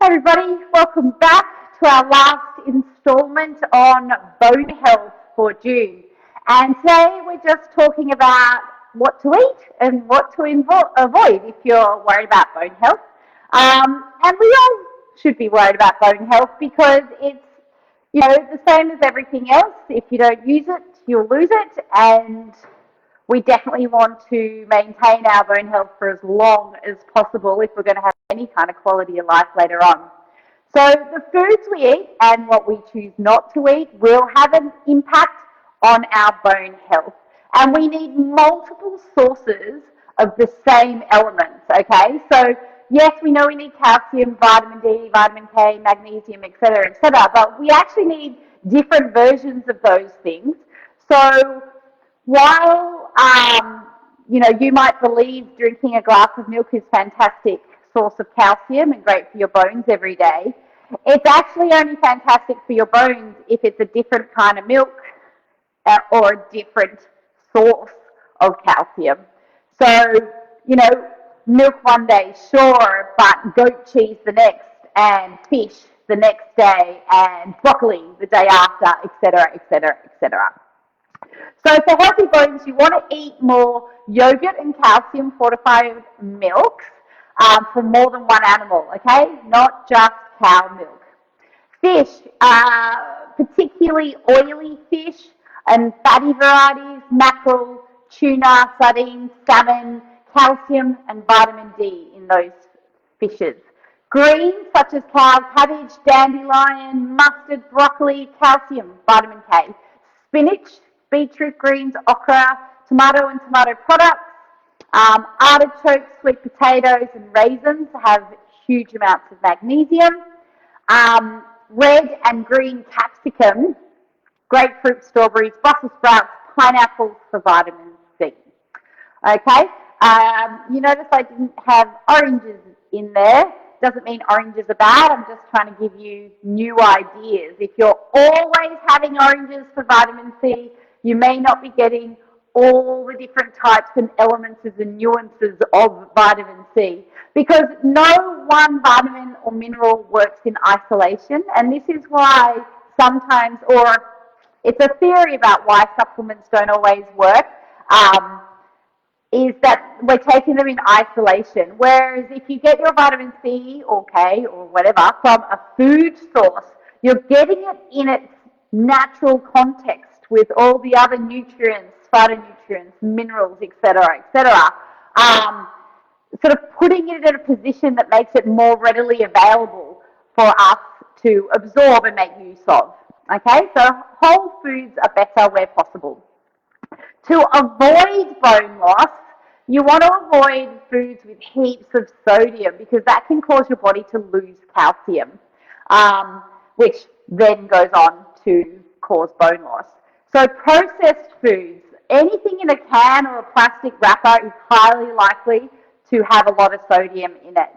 Everybody, welcome back to our last instalment on bone health for June. And today we're just talking about what to eat and what to avoid if you're worried about bone health. And we all should be worried about bone health because it's, the same as everything else. If you don't use it, you'll lose it. And we definitely want to maintain our bone health for as long as possible if we're going to have any kind of quality of life later on. So the foods we eat and what we choose not to eat will have an impact on our bone health. And we need multiple sources of the same elements, okay? So yes, we know we need calcium, vitamin D, vitamin K, magnesium, etc., but we actually need different versions of those things. So while, you might believe drinking a glass of milk is a fantastic source of calcium and great for your bones every day, it's actually only fantastic for your bones if it's a different kind of milk or a different source of calcium. So, milk one day, sure, but goat cheese the next, and fish the next day, and broccoli the day after, etc., etc., etc. So for healthy bones, you want to eat more yogurt and calcium fortified milks from more than one animal, okay? Not just cow milk. Fish, particularly oily fish and fatty varieties, mackerel, tuna, sardines, salmon, calcium and vitamin D in those fishes. Greens such as kale, cabbage, dandelion, mustard, broccoli, calcium, vitamin K. Spinach, beetroot greens, okra, tomato and tomato products, artichokes, sweet potatoes and raisins have huge amounts of magnesium. Red and green capsicum, grapefruit, strawberries, Brussels sprouts, pineapples for vitamin C. Okay, you notice I didn't have oranges in there. Doesn't mean oranges are bad. I'm just trying to give you new ideas. If you're always having oranges for vitamin C, you may not be getting all the different types and elements and nuances of vitamin C, because no one vitamin or mineral works in isolation, and this is why sometimes, or it's a theory about why supplements don't always work, is that we're taking them in isolation. Whereas if you get your vitamin C or K or whatever from a food source, you're getting it in its natural context with all the other nutrients, phytonutrients, minerals, etc., sort of putting it in a position that makes it more readily available for us to absorb and make use of. Okay, so whole foods are better where possible. To avoid bone loss, you want to avoid foods with heaps of sodium because that can cause your body to lose calcium, which then goes on to cause bone loss. So processed foods, anything in a can or a plastic wrapper is highly likely to have a lot of sodium in it.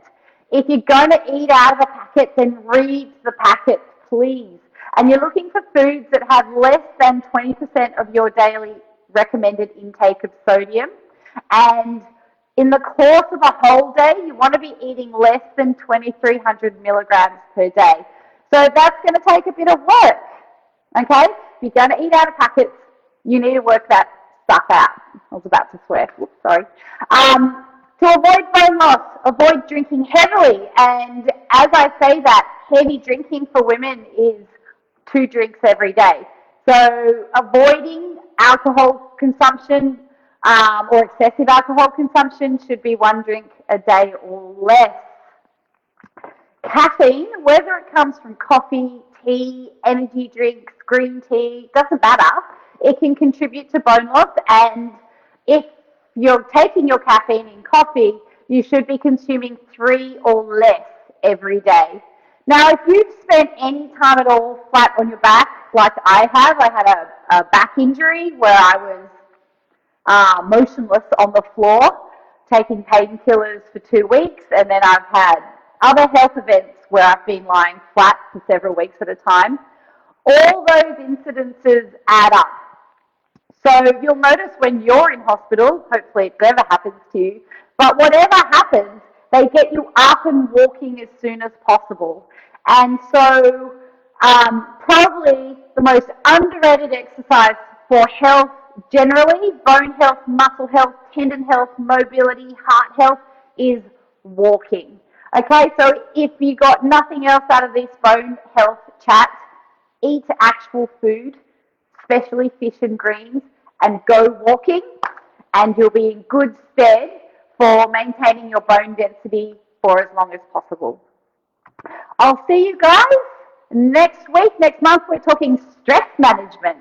If you're going to eat out of a packet, then read the packet, please. And you're looking for foods that have less than 20% of your daily recommended intake of sodium. And in the course of a whole day, you want to be eating less than 2,300 milligrams per day. So that's going to take a bit of work, okay? If you're going to eat out of packets, you need to work that stuff out. I was about to swear. Oops, sorry. To avoid bone loss, avoid drinking heavily. And as I say that, heavy drinking for women is 2 drinks every day. So avoiding alcohol consumption or excessive alcohol consumption should be 1 drink a day or less. Caffeine, whether it comes from coffee, tea, energy drinks, green tea, doesn't matter. It can contribute to bone loss, and if you're taking your caffeine in coffee, you should be consuming 3 or less every day. Now, if you've spent any time at all flat on your back, like I have, I had a back injury where I was motionless on the floor, taking painkillers for 2 weeks, and then I've had other health events where I've been lying flat for several weeks at a time. All those incidences add up. So you'll notice when you're in hospital, hopefully it never happens to you, but whatever happens, They get you up and walking as soon as possible. And so probably the most underrated exercise for health generally, bone health, muscle health, tendon health, mobility, heart health, is walking. Okay, so if you got nothing else out of this bone health chat, eat actual food, especially fish and greens, and go walking, and you'll be in good stead for maintaining your bone density for as long as possible. I'll see you guys next week. Next month, we're talking stress management.